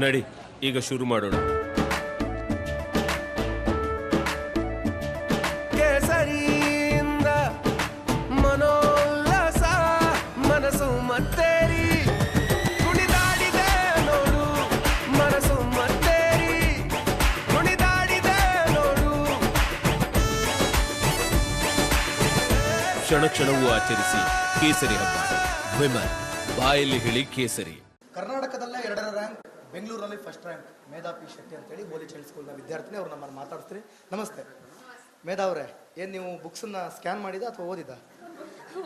ನಡಿ, ಈಗ ಶುರು ಮಾಡೋಣ. ಕೇಸರಿಯಿಂದ ಮನೋಲ್ಲಾಸ ಮನಸ್ಸು ಮತ್ತೇರಿ ಕುಣಿದಾಡಿದೆ ನೋಡು, ಮನಸ್ಸು ಮತ್ತೇರಿ ಕುಣಿದಾಡಿದೆ ನೋಡು. ಕ್ಷಣ ಕ್ಷಣವೂ ಆಚರಿಸಿ ಕೇಸರಿ ಹಬ್ಬ. ವಿಮಲ್, ಬಾಯಲ್ಲಿ ಹೇಳಿ ಕೇಸರಿ. ಕರ್ನಾಟಕದಲ್ಲೇ 2ನೇ ರ್ಯಾಂಕ್, ಬೆಂಗಳೂರಲ್ಲಿ ಫಸ್ಟ್ ರ್ಯಾಂಕ್ ಮೇಧಾ ಪಿ ಶೆಟ್ಟಿ ಅಂತೇಳಿ ಹೋಲಿ ಚೈಲ್ಡ್ ಸ್ಕೂಲ್ನ ವಿದ್ಯಾರ್ಥಿನಿ. ಅವ್ರು ನಮ್ಮನ್ನು ಮಾತಾಡ್ತೀರಿ. ನಮಸ್ತೆ ಮೇಧಾ ಅವರೇ, ಏನು ನೀವು ಬುಕ್ಸನ್ನ ಸ್ಕ್ಯಾನ್ ಮಾಡಿದ ಅಥವಾ ಓದಿದ?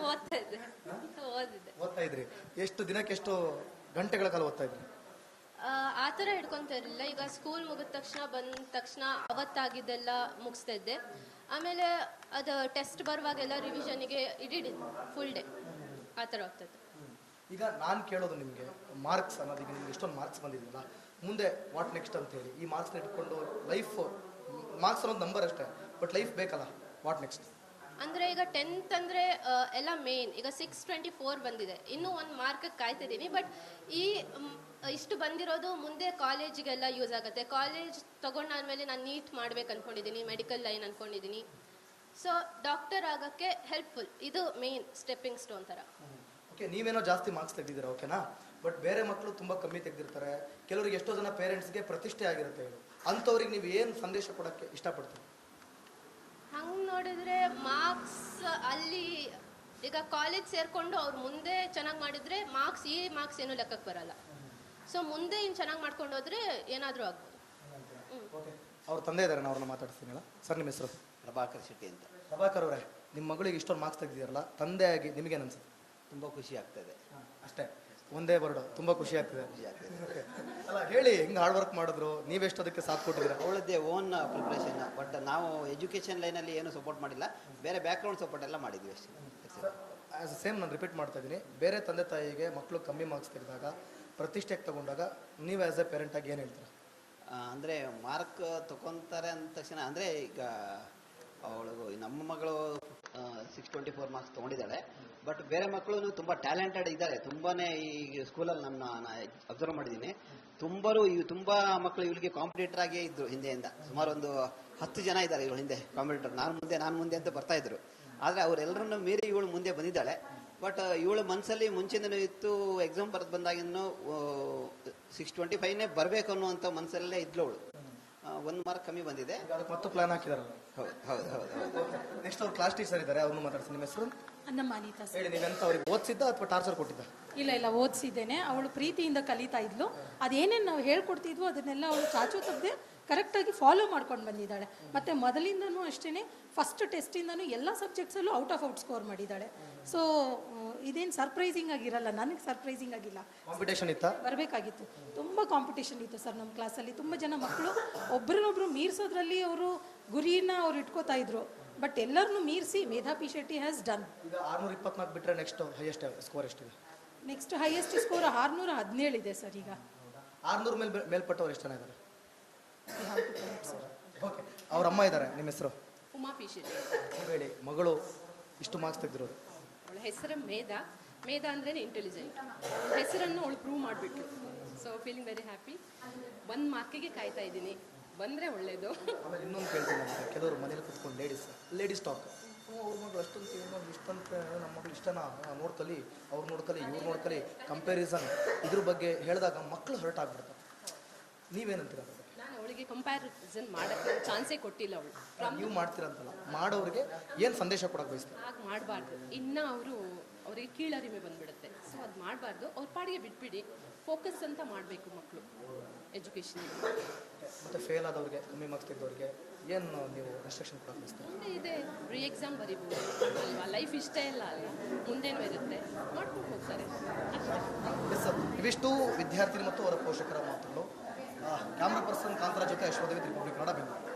ಓದ್ತಾ ಇದ್ರಿ. ಎಷ್ಟು ದಿನಕ್ಕೆ ಎಷ್ಟು ಗಂಟೆಗಳ ಕಾಲ ಓದ್ತಾ ಇದ್ರಿ? ಆ ಥರ ಹಿಡ್ಕೊಂತ ಇರಲಿಲ್ಲ. ಈಗ ಸ್ಕೂಲ್ ಮುಗಿದ ತಕ್ಷಣ ಬಂದ ತಕ್ಷಣ ಅವತ್ತಾಗಿದ್ದೆಲ್ಲ ಮುಗಿಸ್ತಾ ಇದ್ದೆ. ಆಮೇಲೆ ಅದು ಟೆಸ್ಟ್ ಬರುವಾಗೆಲ್ಲ ರಿವಿಷನಿಗೆ ಇಡೀ ಫುಲ್ ಡೇ ಆ ಥರ ಹೋಗ್ತದೆ. ಈಗ ನಾನು ಕೇಳೋದು ನಿಮಗೆ, ಮಾರ್ಕ್ಸ್ ಅನ್ನೋದು, ಈಗ ನಿಮ್ಗೆ ಇಷ್ಟೊಂದು ಮಾರ್ಕ್ಸ್ ಬಂದಿದೆಯಲ್ಲ, ಮುಂದೆ ವಾಟ್ ನೆಕ್ಸ್ಟ್ ಅಂತ ಹೇಳಿ ಈ ಮಾರ್ಕ್ಸ್ನ ಇಟ್ಕೊಂಡು ಲೈಫ್, ಮಾರ್ಕ್ಸ್ ಅನ್ನೋದು ನಂಬರ್ ಅಷ್ಟೇ, ಬಟ್ ಲೈಫ್ ಬೇಕಲ್ಲ, ವಾಟ್ ನೆಕ್ಸ್ಟ್? ಅಂದರೆ ಈಗ 10th ಅಂದರೆ ಎಲ್ಲ ಮೇನ್. ಈಗ 624 ಬಂದಿದೆ, ಇನ್ನೂ ಒಂದು ಮಾರ್ಕ್ ಕಾಯ್ತಿದ್ದೀನಿ. ಬಟ್ ಈ ಇಷ್ಟು ಬಂದಿರೋದು ಮುಂದೆ ಕಾಲೇಜಿಗೆಲ್ಲ ಯೂಸ್ ಆಗುತ್ತೆ. ಕಾಲೇಜ್ ತೊಗೊಂಡಾದ್ಮೇಲೆ ನಾನು ನೀಟ್ ಮಾಡ್ಬೇಕು ಅಂದ್ಕೊಂಡಿದ್ದೀನಿ, ಮೆಡಿಕಲ್ ಲೈನ್ ಅಂದ್ಕೊಂಡಿದ್ದೀನಿ. ಸೊ ಡಾಕ್ಟರ್ ಆಗೋಕ್ಕೆ ಹೆಲ್ಪ್ಫುಲ್. ಇದು ಮೇನ್ ಸ್ಟೆಪ್ಪಿಂಗ್ ಸ್ಟೋನ್ ಥರ. ಓಕೆ, ನೀವೇನೋ ಜಾಸ್ತಿ ಮಾರ್ಕ್ಸ್ ತೆಗೆದಿದ್ದೀರಾ, ಓಕೆನಾ? ಬಟ್ ಬೇರೆ ಮಕ್ಕಳು ತುಂಬ ಕಮ್ಮಿ ತೆಗೆದಿರ್ತಾರೆ. ಕೆಲವರಿಗೆ ಎಷ್ಟೋ ಜನ ಪೇರೆಂಟ್ಸ್ಗೆ ಪ್ರತಿಷ್ಠೆ ಆಗಿರುತ್ತೆ. ಇದು ಅಂಥವ್ರಿಗೆ ನೀವು ಏನು ಸಂದೇಶ ಕೊಡೋಕ್ಕೆ ಇಷ್ಟಪಡ್ತೀವಿ? ಹಂಗೆ ನೋಡಿದ್ರೆ ಮಾರ್ಕ್ಸ್ ಅಲ್ಲಿ ಈಗ ಕಾಲೇಜ್ ಸೇರಿಕೊಂಡು ಅವ್ರು ಮುಂದೆ ಚೆನ್ನಾಗಿ ಮಾಡಿದರೆ ಮಾರ್ಕ್ಸ್, ಈ ಮಾರ್ಕ್ಸ್ ಏನೂ ಲೆಕ್ಕಕ್ಕೆ ಬರಲ್ಲ. ಸೊ ಮುಂದೆ ಇನ್ನು ಚೆನ್ನಾಗಿ ಮಾಡ್ಕೊಂಡು ಹೋದರೆ ಏನಾದರೂ ಆಗ್ಬೋದು. ಅವ್ರ ತಂದೆ ಇದ್ದಾರೆ, ಅವ್ರನ್ನ ಮಾತಾಡ್ತೀನಿಲ್ಲ. ಸರ್, ನಿಮ್ಮ ಹೆಸರು? ಪ್ರಭಾಕರ್ ಶೆಟ್ಟಿ ಅಂತ. ಪ್ರಭಾಕರ್ ಅವರೇ, ನಿಮ್ಮ ಮಗಳಿಗೆ ಇಷ್ಟೊಂದು ಮಾರ್ಕ್ಸ್ ತೆಗೆದಿರಲ್ಲ, ತಂದೆಯಾಗಿ ನಿಮಗೇನು ಅನ್ಸುತ್ತೆ? ತುಂಬ ಖುಷಿ ಆಗ್ತದೆ. ಅಷ್ಟೇ, ಒಂದೇ ವರ್ಡು, ತುಂಬ ಖುಷಿ ಆಗ್ತದೆ. ಅಲ್ಲ, ಹೇಳಿ, ಹೆಂಗೆ ಹಾರ್ಡ್ ವರ್ಕ್ ಮಾಡಿದ್ರು, ನೀವೆಷ್ಟು ಅದಕ್ಕೆ ಸಾಥ್ ಕೊಟ್ಟಿದ್ದೀರಾ? ಅವಳದ್ದೇ ಓನ್ ಪ್ರಿಪ್ರೇಷನ್. ಬಟ್ ನಾವು ಎಜುಕೇಷನ್ ಲೈನಲ್ಲಿ ಏನು ಸಪೋರ್ಟ್ ಮಾಡಿಲ್ಲ, ಬೇರೆ ಬ್ಯಾಕ್ಗ್ರೌಂಡ್ ಸಪೋರ್ಟ್ ಎಲ್ಲ ಮಾಡಿದ್ವಿ ಅಷ್ಟೇ. ಆ್ಯಸ್ ಸೇಮ್ ನಾನು ರಿಪೀಟ್ ಮಾಡ್ತಾ ಇದ್ದೀನಿ, ಬೇರೆ ತಂದೆ ತಾಯಿಗೆ ಮಕ್ಕಳು ಕಮ್ಮಿ ಮಾರ್ಕ್ಸ್ ತೆಗೆದಾಗ, ಪ್ರತಿಷ್ಠೆಗೆ ತಗೊಂಡಾಗ ನೀವು ಆ್ಯಸ್ ಎ ಪೇರೆಂಟಾಗಿ ಏನು ಹೇಳ್ತೀರಾ? ಅಂದರೆ ಮಾರ್ಕ್ ತೊಗೊತಾರೆ ಅಂದ ತಕ್ಷಣ, ಅಂದರೆ ಈಗ ಅವಳು ನಮ್ಮ ಮಗಳು 624 ಮಾರ್ಕ್ಸ್ ತೊಗೊಂಡಿದ್ದಾಳೆ. ಬಟ್ ಬೇರೆ ಮಕ್ಕಳು ತುಂಬ ಟ್ಯಾಲೆಂಟೆಡ್ ಇದ್ದಾರೆ. ತುಂಬಾ ಈ ಸ್ಕೂಲಲ್ಲಿ ನಾನು ಅಬ್ಸರ್ವ್ ಮಾಡಿದ್ದೀನಿ. ತುಂಬ ಮಕ್ಕಳು ಇವಳಿಗೆ ಕಾಂಪಿಟೇಟರ್ ಆಗೇ ಇದ್ರು. ಹಿಂದೆಯಿಂದ ಸುಮಾರು ಒಂದು 10 ಜನ ಇದ್ದಾರೆ ಇವಳು ಹಿಂದೆ ಕಾಂಪಿಟೇಟರ್. ನಾನು ಮುಂದೆ ಅಂತ ಬರ್ತಾ ಇದ್ರು. ಆದರೆ ಅವರೆಲ್ಲರನ್ನು ಮೀರಿ ಇವಳು ಮುಂದೆ ಬಂದಿದ್ದಾಳೆ. ಬಟ್ ಇವಳು ಮನಸ್ಸಲ್ಲಿ ಮುಂಚೆನೂ ಇತ್ತು, ಎಕ್ಸಾಮ್ ಬರೆದು ಬಂದಾಗಿನೂ 625ನೇ ಬರಬೇಕು ಅನ್ನುವಂಥ ಮನಸ್ಸಲ್ಲೇ ಇದ್ಲು ಅವಳು. 1 ಮಾರ್ಕ್ ಕಮ್ಮಿ ಬಂದಿದೆ. ಅದಕ್ಕೆ ಮತ್ತು ಪ್ಲಾನ್ ಹಾಕಿದಾರಲ್ಲ? ಹೌದು. ನೆಕ್ಸ್ಟ್ ಅವ್ರು ಕ್ಲಾಸ್ ಟೀಚರ್ ಇದ್ದಾರೆ, ಅವ್ರನ್ನ ಮಾತಾಡ್ತೀನಿ. ನಿಮ್ಮ ಹೆಸರು? ನಮ್ಮ ಅನಿತಾ ಸರ್. ಹೇಳಿ, ನೀವೆಂತ ಅವ್ರಿಗೆ ಓದಿಸಿದ್ದ ಅಥವಾ ಟಾರ್ಚರ್ ಕೊಟ್ಟಿದ್ದ? ಇಲ್ಲ, ಓದಿಸಿದ್ದೇನೆ. ಅವಳು ಪ್ರೀತಿಯಿಂದ ಕಲಿತಾ ಇದ್ಲು. ಅದೇನೇನು ನಾವು ಹೇಳ್ಕೊಡ್ತಿದ್ವು ಅದನ್ನೆಲ್ಲ ಅವಳು ಚಾಚು ತಪ್ಪದೆ ಕರೆಕ್ಟಾಗಿ ಫಾಲೋ ಮಾಡ್ಕೊಂಡು ಬಂದಿದ್ದಾಳೆ. ಮತ್ತು ಮೊದಲಿಂದನೂ ಅಷ್ಟೇ, ಫಸ್ಟ್ ಟೆಸ್ಟಿಂದನೂ ಎಲ್ಲ ಸಬ್ಜೆಕ್ಟ್ಸಲ್ಲೂ ಔಟ್ ಸ್ಕೋರ್ ಮಾಡಿದ್ದಾಳೆ. ಸೊ ಇದೇನು ಸರ್ಪ್ರೈಸಿಂಗ್ ಆಗಿರಲ್ಲ, ನನಗೆ ಸರ್ಪ್ರೈಸಿಂಗ್ ಆಗಿಲ್ಲ. ಕಾಂಪಿಟೇಷನ್ ಇತ್ತಾ? ಬರಬೇಕಾಗಿತ್ತು. ತುಂಬ ಕಾಂಪಿಟೇಷನ್ ಇತ್ತು ಸರ್ ನಮ್ಮ ಕ್ಲಾಸಲ್ಲಿ. ತುಂಬ ಜನ ಮಕ್ಕಳು ಒಬ್ಬರನ್ನೊಬ್ಬರು ಮೀರಿಸೋದ್ರಲ್ಲಿ ಅವರು ಗುರಿನ ಅವ್ರು ಇಟ್ಕೋತಾ ಇದ್ರು. ಬಟ್ ಎಲ್ಲರನ್ನೂ ಮೀರಿಸಿ ಮೇಧಾ ಪಿ ಶೆಟ್ಟಿ ಹ್ಯಾಸ್ ಡನ್. ಈಗ 624 ಬಿಟ್ಟರೆ ನೆಕ್ಸ್ಟ್ ಹೈಯೆಸ್ಟ್ ಸ್ಕೋರ್ ಎಷ್ಟಿದೆ? ನೆಕ್ಸ್ಟ್ ಹೈಯೆಸ್ಟ್ ಸ್ಕೋರ್ 617 ಇದೆ ಸರ್. ಈಗ 600 ಮೇಲ್ಪಟ್ಟವ್ರು ಎಷ್ಟು ಜನ ಇದ್ದಾರೆ? ಓಕೆ, ಅವ್ರ ಅಮ್ಮ ಇದ್ದಾರೆ. ನಿಮ್ಮ ಹೆಸರು? ಉಮಾ ಪಿ ಶೆಟ್ಟಿ. ಹೇಳಿ, ಮಗಳು ಇಷ್ಟು ಮಾರ್ಕ್ಸ್ ತೆಗೆದಿರೋದು? ಅವಳ ಹೆಸರು ಮೇಧಾ ಅಂದ್ರೆ ಇಂಟೆಲಿಜೆಂಟ್. ಹೆಸರನ್ನು ಅವಳು ಪ್ರೂವ್ ಮಾಡಿಬಿಟ್ಲು. So feeling very happy. 1 ಮಾರ್ಕಿಗೆ ಕಾಯ್ತಾ ಇದ್ದೀನಿ, ಬಂದರೆ ಒಳ್ಳೇದು. ಆಮೇಲೆ ಇನ್ನೊಂದು ಕೇಳ್ತೀನಿ ನನಗೆ, ಕೆಲವರು ಮನೇಲಿ ಕೂತ್ಕೊಂಡು ಲೇಡೀಸ್ ಟಾಕ್, ಅವ್ರ ಮಗಳು ಅಷ್ಟಂತ ಇನ್ನೊಂದು ಇಷ್ಟಂತ, ನಮ್ಮ ಮಗಳು ಇಷ್ಟನಾ, ನೋಡ್ಕಲಿ, ಅವ್ರು ನೋಡ್ಕಲಿ, ಇವ್ರು ನೋಡ್ಕಲಿ, ಕಂಪ್ಯಾರಿಸನ್, ಇದ್ರ ಬಗ್ಗೆ ಹೇಳಿದಾಗ ಮಕ್ಕಳು ಹರ್ಟ್ ಆಗ್ಬಿಡ್ತಾರೆ. ನೀವೇನಂತೀರ? ನಾನು ಅವಳಿಗೆ ಕಂಪ್ಯಾರಿಸನ್ ಮಾಡೋಕ್ಕೆ ಚಾನ್ಸೇ ಕೊಟ್ಟಿಲ್ಲ. ಅವಳು ನೀವು ಮಾಡ್ತೀರಂತಲ್ಲ, ಮಾಡೋರಿಗೆ ಏನು ಸಂದೇಶ ಕೊಡಕ್ಕೆ ಬಯಸ್ತಾರೆ? ಹಾಗೆ ಮಾಡಬಾರ್ದು. ಇನ್ನು ಅವರಿಗೆ ಕೀಳರಿಮೆ ಬಂದ್ಬಿಡುತ್ತೆ. ಸೊ ಅದು ಮಾಡಬಾರ್ದು. ಅವ್ರ ಪಾಡಿಗೆ ಬಿಟ್ಬಿಡಿ, ಫೋಕಸ್ ಅಂತ ಮಾಡಬೇಕು ಮಕ್ಕಳು ಎಜುಕೇಷನ್. ಮತ್ತು ಫೇಲ್ ಆದವ್ರಿಗೆ, ಕಮ್ಮಿ ಮಾರ್ಕ್ಸ್ ತೆಗೆದವ್ರಿಗೆ ಏನು ನೀವು ರೆಸ್ಟ್ರಿಕ್ಷನ್ ಕೊಡಕ್ಕೆ ಬಯಸ್ತಾರೆ? ಮುಂದೆ ಇದೆ, ಎಕ್ಸಾಮ್ ಬರೀಬೋದು ಅಲ್ವಾ. ಲೈಫ್ ಇಷ್ಟೇ ಇಲ್ಲ ಅಲ್ಲ, ಮುಂದೇನೂ ಇರುತ್ತೆ, ಮಾಡ್ಕೊಂಡು ಹೋಗ್ತಾರೆ ಅಷ್ಟೇ. ಇವಿಷ್ಟು ವಿದ್ಯಾರ್ಥಿನಿ ಮತ್ತು ಅವರ ಪೋಷಕರ ಮಾತುಗಳು. ಕ್ಯಾಮ್ರಾ ಪರ್ಸನ್ ಕಾಂತರಾಜ್ ಜೊತೆ ಅಶ್ವದೇವಿ, ರಿಪಬ್ಲಿಕ್ ಕನ್ನಡ, ಬೆಂಗಳೂರು.